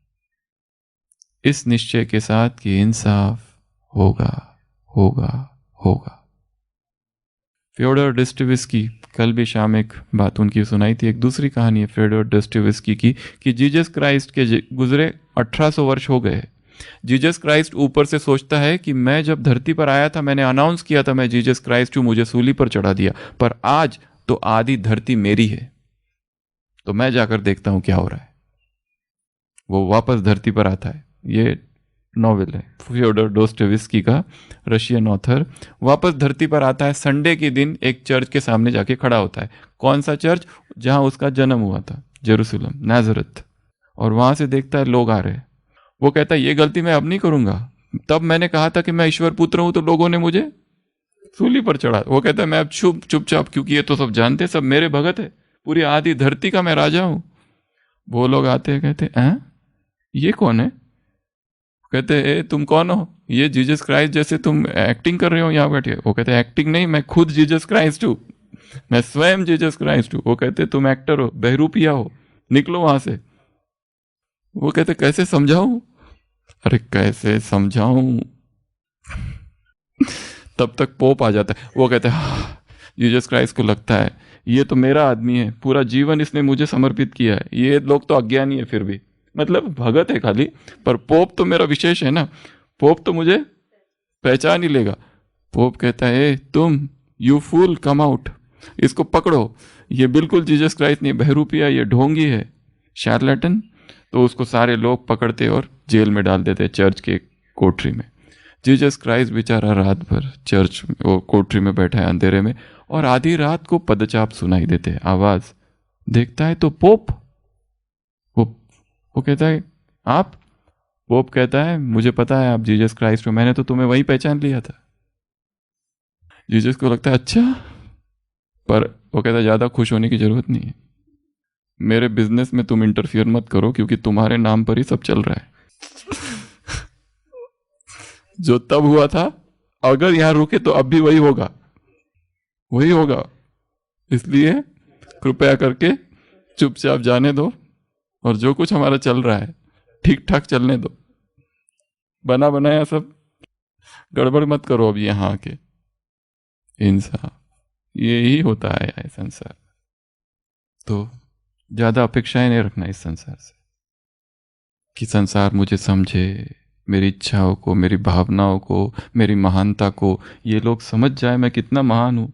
इस निश्चय के साथ कि इंसाफ होगा होगा होगा। फ्योडोर दोस्तोयेव्स्की, कल भी शाम एक बात उनकी सुनाई थी। एक दूसरी कहानी है फ्योडोर दोस्तोयेव्स्की की कि जीसस क्राइस्ट के गुजरे 1800 वर्ष हो गए। जीसस क्राइस्ट ऊपर से सोचता है कि मैं जब धरती पर आया था मैंने अनाउंस किया था मैं जीसस क्राइस्ट हूं, मुझे सूली पर चढ़ा दिया, पर आज तो आधी धरती मेरी है, तो मैं जाकर देखता हूं क्या हो रहा है। वो वापस धरती पर आता है। ये नॉवेल है फ्योडोर दोस्तोयेव्स्की का, रशियन ऑथर। वापस धरती पर आता है, संडे के दिन एक चर्च के सामने जाके खड़ा होता है। कौन सा चर्च? जहां उसका जन्म हुआ था, जेरूसलम, नाजरत। और वहां से देखता है लोग आ रहे हैं। वो कहता है ये गलती मैं अब नहीं करूंगा, तब मैंने कहा था कि मैं ईश्वर पुत्र हूं तो लोगों ने मुझे सूली पर चढ़ा। वो कहता है मैं अब चुपचाप, क्योंकि ये तो सब जानते, सब मेरे भगत है, पूरी आधी धरती का मैं राजा हूं। वो लोग आते हैं, कहते हैं ये कौन है? कहते ए तुम कौन हो? ये जीसस क्राइस्ट जैसे तुम एक्टिंग कर रहे हो यहाँ बैठे। वो कहते एक्टिंग नहीं, मैं खुद जीसस क्राइस्ट हूँ, मैं स्वयं जीसस क्राइस्ट हूँ। वो कहते तुम एक्टर हो, बहरूपिया हो, निकलो वहां से। वो कहते कैसे समझाऊं? अरे कैसे समझाऊं? तब तक पोप आ जाता है। वो कहते हैं जीसस क्राइस्ट को लगता है ये तो मेरा आदमी है, पूरा जीवन इसने मुझे समर्पित किया है, ये लोग तो अज्ञानी है, फिर भी मतलब भगत है खाली, पर पोप तो मेरा विशेष है ना, पोप तो मुझे पहचान ही लेगा। पोप कहता है तुम यू फूल, कम आउट, इसको पकड़ो, ये बिल्कुल जीसस क्राइस्ट नहीं, बहरूपिया, ये ढोंगी है, शार्लेटन। तो उसको सारे लोग पकड़ते और जेल में डाल देते चर्च के कोठरी में। जीसस क्राइस्ट बेचारा रात भर चर्च वो कोठरी में बैठा है अंधेरे में, और आधी रात को पदचाप सुनाई देते हैं, आवाज, देखता है तो पोप, वो कहता है आप, पोप कहता है मुझे पता है आप जीसस क्राइस्ट हो, मैंने तो तुम्हें वही पहचान लिया था। जीसस को लगता है अच्छा, पर वो कहता है ज़्यादा खुश होने की ज़रूरत नहीं है, मेरे बिजनेस में तुम इंटरफियर मत करो क्योंकि तुम्हारे नाम पर ही सब चल रहा है। जो तब हुआ था अगर यहां रुके तो अब भी वही होगा, वही होगा। इसलिए कृपया करके चुपचाप जाने दो और जो कुछ हमारा चल रहा है ठीक ठाक चलने दो, बना बनाया सब गड़बड़ मत करो अब यहां आके। इंसाफ यही होता है संसार। तो ज्यादा अपेक्षाएं नहीं रखना इस संसार से कि संसार मुझे समझे, मेरी इच्छाओं को, मेरी भावनाओं को, मेरी महानता को ये लोग समझ जाए मैं कितना महान हूं।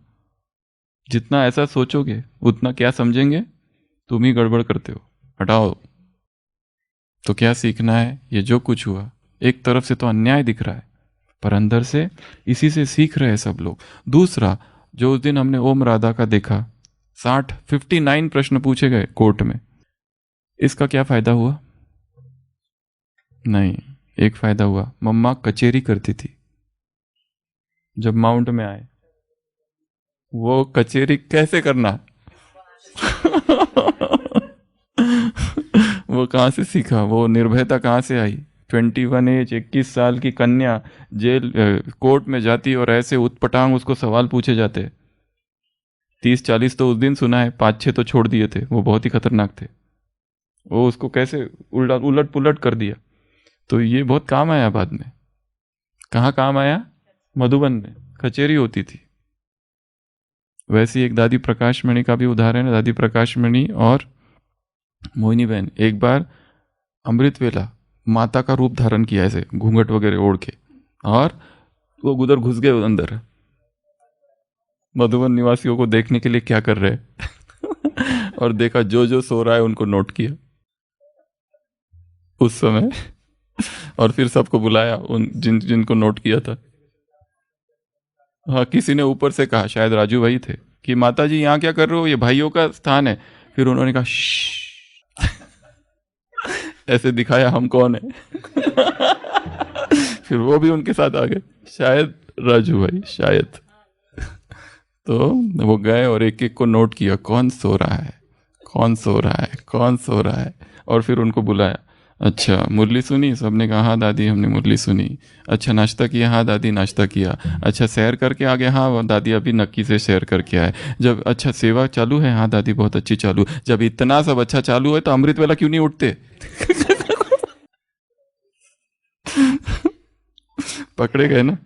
जितना ऐसा सोचोगे उतना क्या समझेंगे, तुम ही गड़बड़ करते हो, हटाओ। तो क्या सीखना है, ये जो कुछ हुआ एक तरफ से तो अन्याय दिख रहा है पर अंदर से इसी से सीख रहे हैं सब लोग। दूसरा, जो उस दिन हमने ओम राधा का देखा, 59 प्रश्न पूछे गए कोर्ट में, इसका क्या फायदा हुआ? नहीं, एक फायदा हुआ, मम्मा कचेरी करती थी जब माउंट में आए, वो कचेरी कैसे करना वो कहाँ से सीखा, वो निर्भयता कहाँ से आई? 21 एज, 21 साल की कन्या जेल कोर्ट में जाती और ऐसे उतपटांग उसको सवाल पूछे जाते। 30-40 तो उस दिन सुना है, 5-6 तो छोड़ दिए थे, वो बहुत ही खतरनाक थे। वो उसको कैसे उलट पुलट कर दिया। तो ये बहुत काम आया बाद में। कहाँ काम आया? मधुबन में कचेरी होती थी। वैसी एक दादी प्रकाश मणि का भी उदाहरण है। दादी प्रकाश मणि और मोहिनी बहन एक बार अमृत वेला माता का रूप धारण किया, ऐसे घूंघट वगैरह ओढ़ के, और वो उधर घुस गए अंदर मधुबन निवासियों को देखने के लिए क्या कर रहे और देखा जो जो सो रहा है उनको नोट किया उस समय और फिर सबको बुलाया, उन जिनको नोट किया था। हाँ, किसी ने ऊपर से कहा, शायद राजू भाई थे, कि माता जी यहाँ क्या कर रहे हो, ये भाइयों का स्थान है। फिर उन्होंने कहा ऐसे दिखाया हम कौन है फिर वो भी उनके साथ आ गए, शायद राजू भाई, शायद। तो वो गए और एक एक को नोट किया, कौन सो रहा है, कौन सो रहा है, कौन सो रहा है। और फिर उनको बुलाया, अच्छा मुरली सुनी? सबने कहा हाँ दादी हमने मुरली सुनी। अच्छा नाश्ता किया? हाँ दादी नाश्ता किया। अच्छा सैर करके आ गए? हाँ दादी अभी नक्की से सैर करके आए। जब अच्छा सेवा चालू है? हाँ दादी बहुत अच्छी चालू। जब इतना सब अच्छा चालू है तो अमृत वेला क्यों नहीं उठते पकड़े गए ना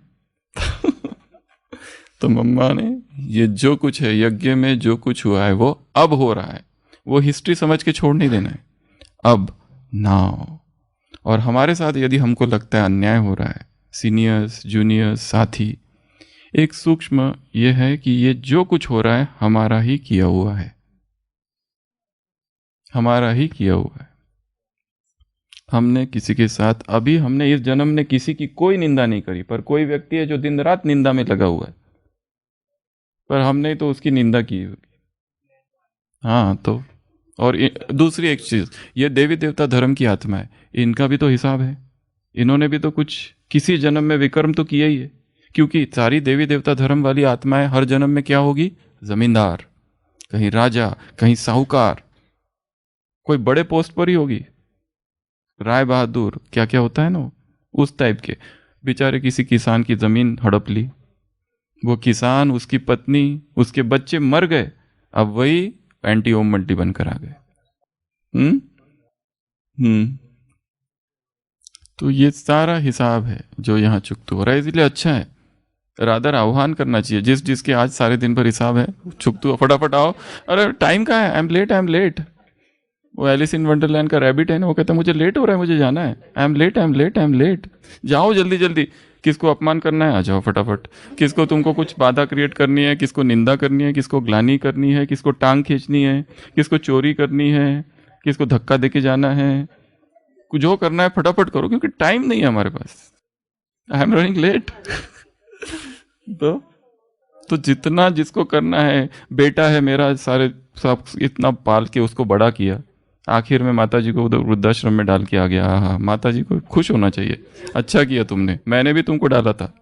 तो मम्मा ने ये जो कुछ है यज्ञ में, जो कुछ हुआ है वो अब हो रहा है, वो हिस्ट्री समझ के छोड़ नहीं देना है, अब नाउ। और हमारे साथ यदि हमको लगता है अन्याय हो रहा है, सीनियर्स जूनियर्स साथी, एक सूक्ष्म ये है कि ये जो कुछ हो रहा है हमारा ही किया हुआ है, हमारा ही किया हुआ है। हमने किसी के साथ, अभी हमने इस जन्म में किसी की कोई निंदा नहीं करी, पर कोई व्यक्ति है जो दिन रात निंदा में लगा हुआ है, पर हमने तो उसकी निंदा की होगी। हाँ तो और दूसरी एक चीज, ये देवी देवता धर्म की आत्मा है, इनका भी तो हिसाब है। इन्होंने भी तो कुछ किसी जन्म में विकर्म तो किया ही है, क्योंकि सारी देवी देवता धर्म वाली आत्माएं हर जन्म में क्या होगी? जमींदार, कहीं राजा, कहीं साहूकार, कोई बड़े पोस्ट पर ही होगी, राय बहादुर, क्या क्या होता है ना उस टाइप के। बेचारे किसी किसान की जमीन हड़प ली, वो किसान, उसकी पत्नी, उसके बच्चे मर गए, अब वही एंटी ओम मल्टी बनकर आ गए। तो ये सारा हिसाब है जो यहाँ चुकतू हो रहा है। इसलिए अच्छा है, रादर आह्वान करना चाहिए जिस जिसके आज सारे दिन भर हिसाब है, चुकतू फटाफट आओ। अरे टाइम कहाँ है, I am late, I am late. वो एलिस इन वंडरलैंड का रैबिट है ना, वो कहता है मुझे लेट हो रहा है, मुझे जाना है, I am late, I am late, I am late. जाओ जल्दी जल्दी, किसको अपमान करना है आ जाओ फटाफट, किसको तुमको कुछ बाधा क्रिएट करनी है, किसको निंदा करनी है, किसको ग्लानी करनी है, किसको टांग खींचनी है, किसको चोरी करनी है, किसको धक्का देके जाना है, कुछ जो करना है फटाफट करो, क्योंकि टाइम नहीं है हमारे पास, आई एम रनिंग लेट। तो जितना जिसको करना है, बेटा है मेरा सारे सब इतना पाल के उसको बड़ा किया, आखिर में माता जी को उधर वृद्धाश्रम में डाल के आ गया। हाँ, माता जी को खुश होना चाहिए, अच्छा किया तुमने, मैंने भी तुमको डाला था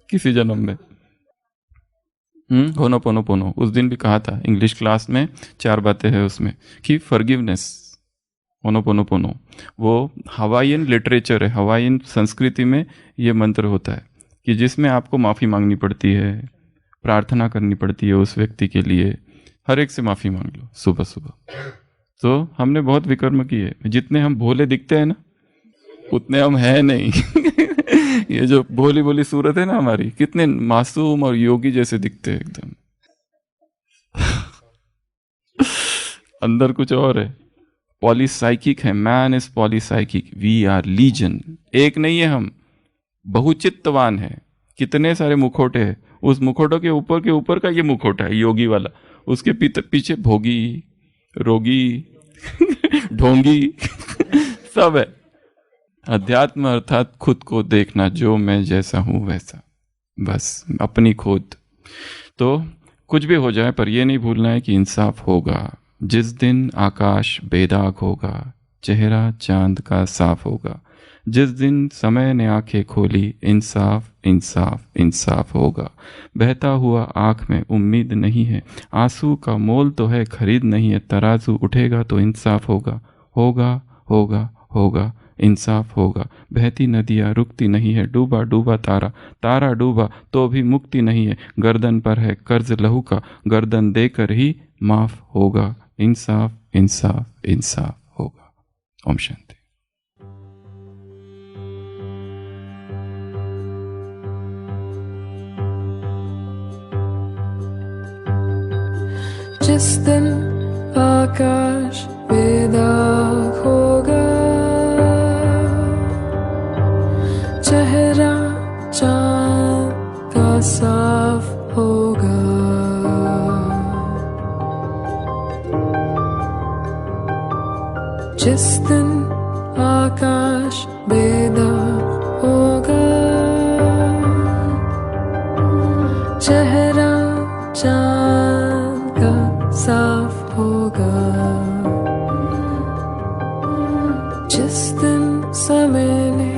किसी जन्म में। होनोपोनोपोनो उस दिन भी कहा था इंग्लिश क्लास में, 4 बातें हैं उसमें कि फॉरगिवनेस, होनोपोनोपोनो, वो हवाईयन लिटरेचर है, हवाईयन संस्कृति में ये मंत्र होता है कि जिसमें आपको माफ़ी मांगनी पड़ती है, प्रार्थना करनी पड़ती है उस व्यक्ति के लिए, हर एक से माफ़ी मांग लो सुबह सुबह। तो हमने बहुत विकर्म किए, जितने हम भोले दिखते हैं ना उतने हम हैं नहीं। ये जो भोली भोली सूरत है ना हमारी, कितने मासूम और योगी जैसे दिखते हैं एकदम। अंदर कुछ और है, पॉलीसाइकिक है, man is polycyclic, we are legion. एक नहीं है हम, बहुचित्तवान है, कितने सारे मुखोटे हैं। उस मुखोटों के ऊपर का ये मुखोटा है योगी वाला, उसके पीछे भोगी, रोगी, ढोंगी सब है। अध्यात्म अर्थात खुद को देखना, जो मैं जैसा हूं वैसा, बस अपनी खोज। तो कुछ भी हो जाए पर यह नहीं भूलना है कि इंसाफ होगा। जिस दिन आकाश बेदाग होगा, चेहरा चांद का साफ होगा, जिस दिन समय ने आंखें खोली, इंसाफ इंसाफ इंसाफ होगा। बहता हुआ आंख में उम्मीद नहीं है, आंसू का मोल तो है खरीद नहीं है, तराजू उठेगा तो इंसाफ होगा, होगा होगा होगा, इंसाफ होगा। बहती नदियाँ रुकती नहीं है, डूबा डूबा तारा, तारा डूबा तो भी मुक्ति नहीं है, गर्दन पर है कर्ज लहू का, गर्दन देकर ही माफ होगा, इंसाफ इंसाफ इंसाफ होगा। ओम शांति। जिस दिन आकाश बेदाग होगा, चेहरा चांद का साफ होगा, जिस दिन आकाश बेदाग होगा, चेहरा चांद का साफ होगा, जिस दिन समय ने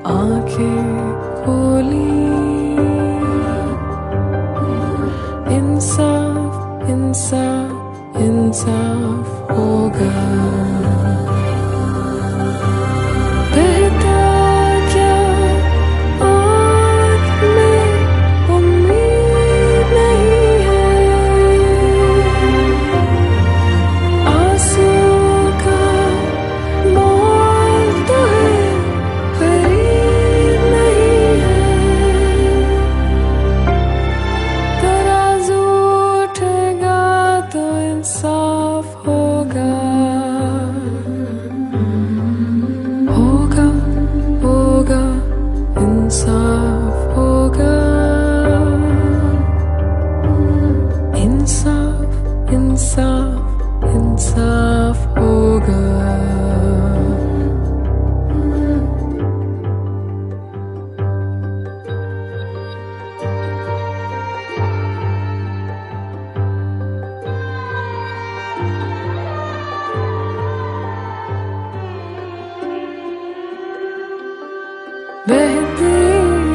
आंखें खोली, इंसाफ इंसाफ इंसाफ होगा। बहता क्या आँख में उम्मीद नहीं है, आंसू का मोल तो है खरीद नहीं है, तराजू उठेगा तो इंसाफ होगा, होगा होगा इंसाफ होगा, इंसाफ इंसाफ इंसाफ होगा। बहती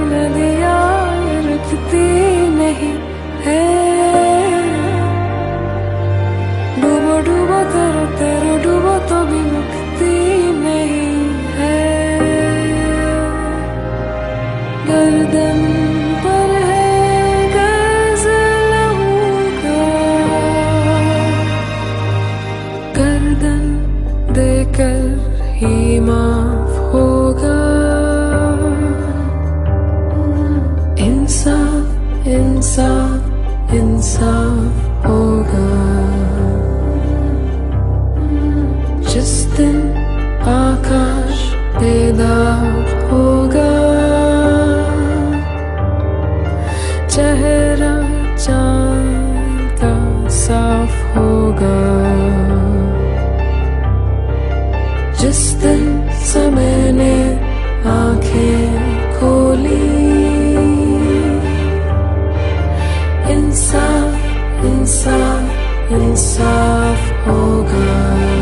नदियाँ रुकती नहीं है, डूबो डूबो करो तेरो डूबो तो भी मुक्ति नहीं है, गर्दन पर है कर्ज लहू का, गर्दन देकर ही माफ होगा, इंसाफ इंसाफ इंसाफ होगा, जिस दिन आकाश बेदाग होगा, चेहरा चांद का साफ होगा, जिस दिन समय ने आंखें खोली, इंसाफ इंसाफ इंसाफ हाँ।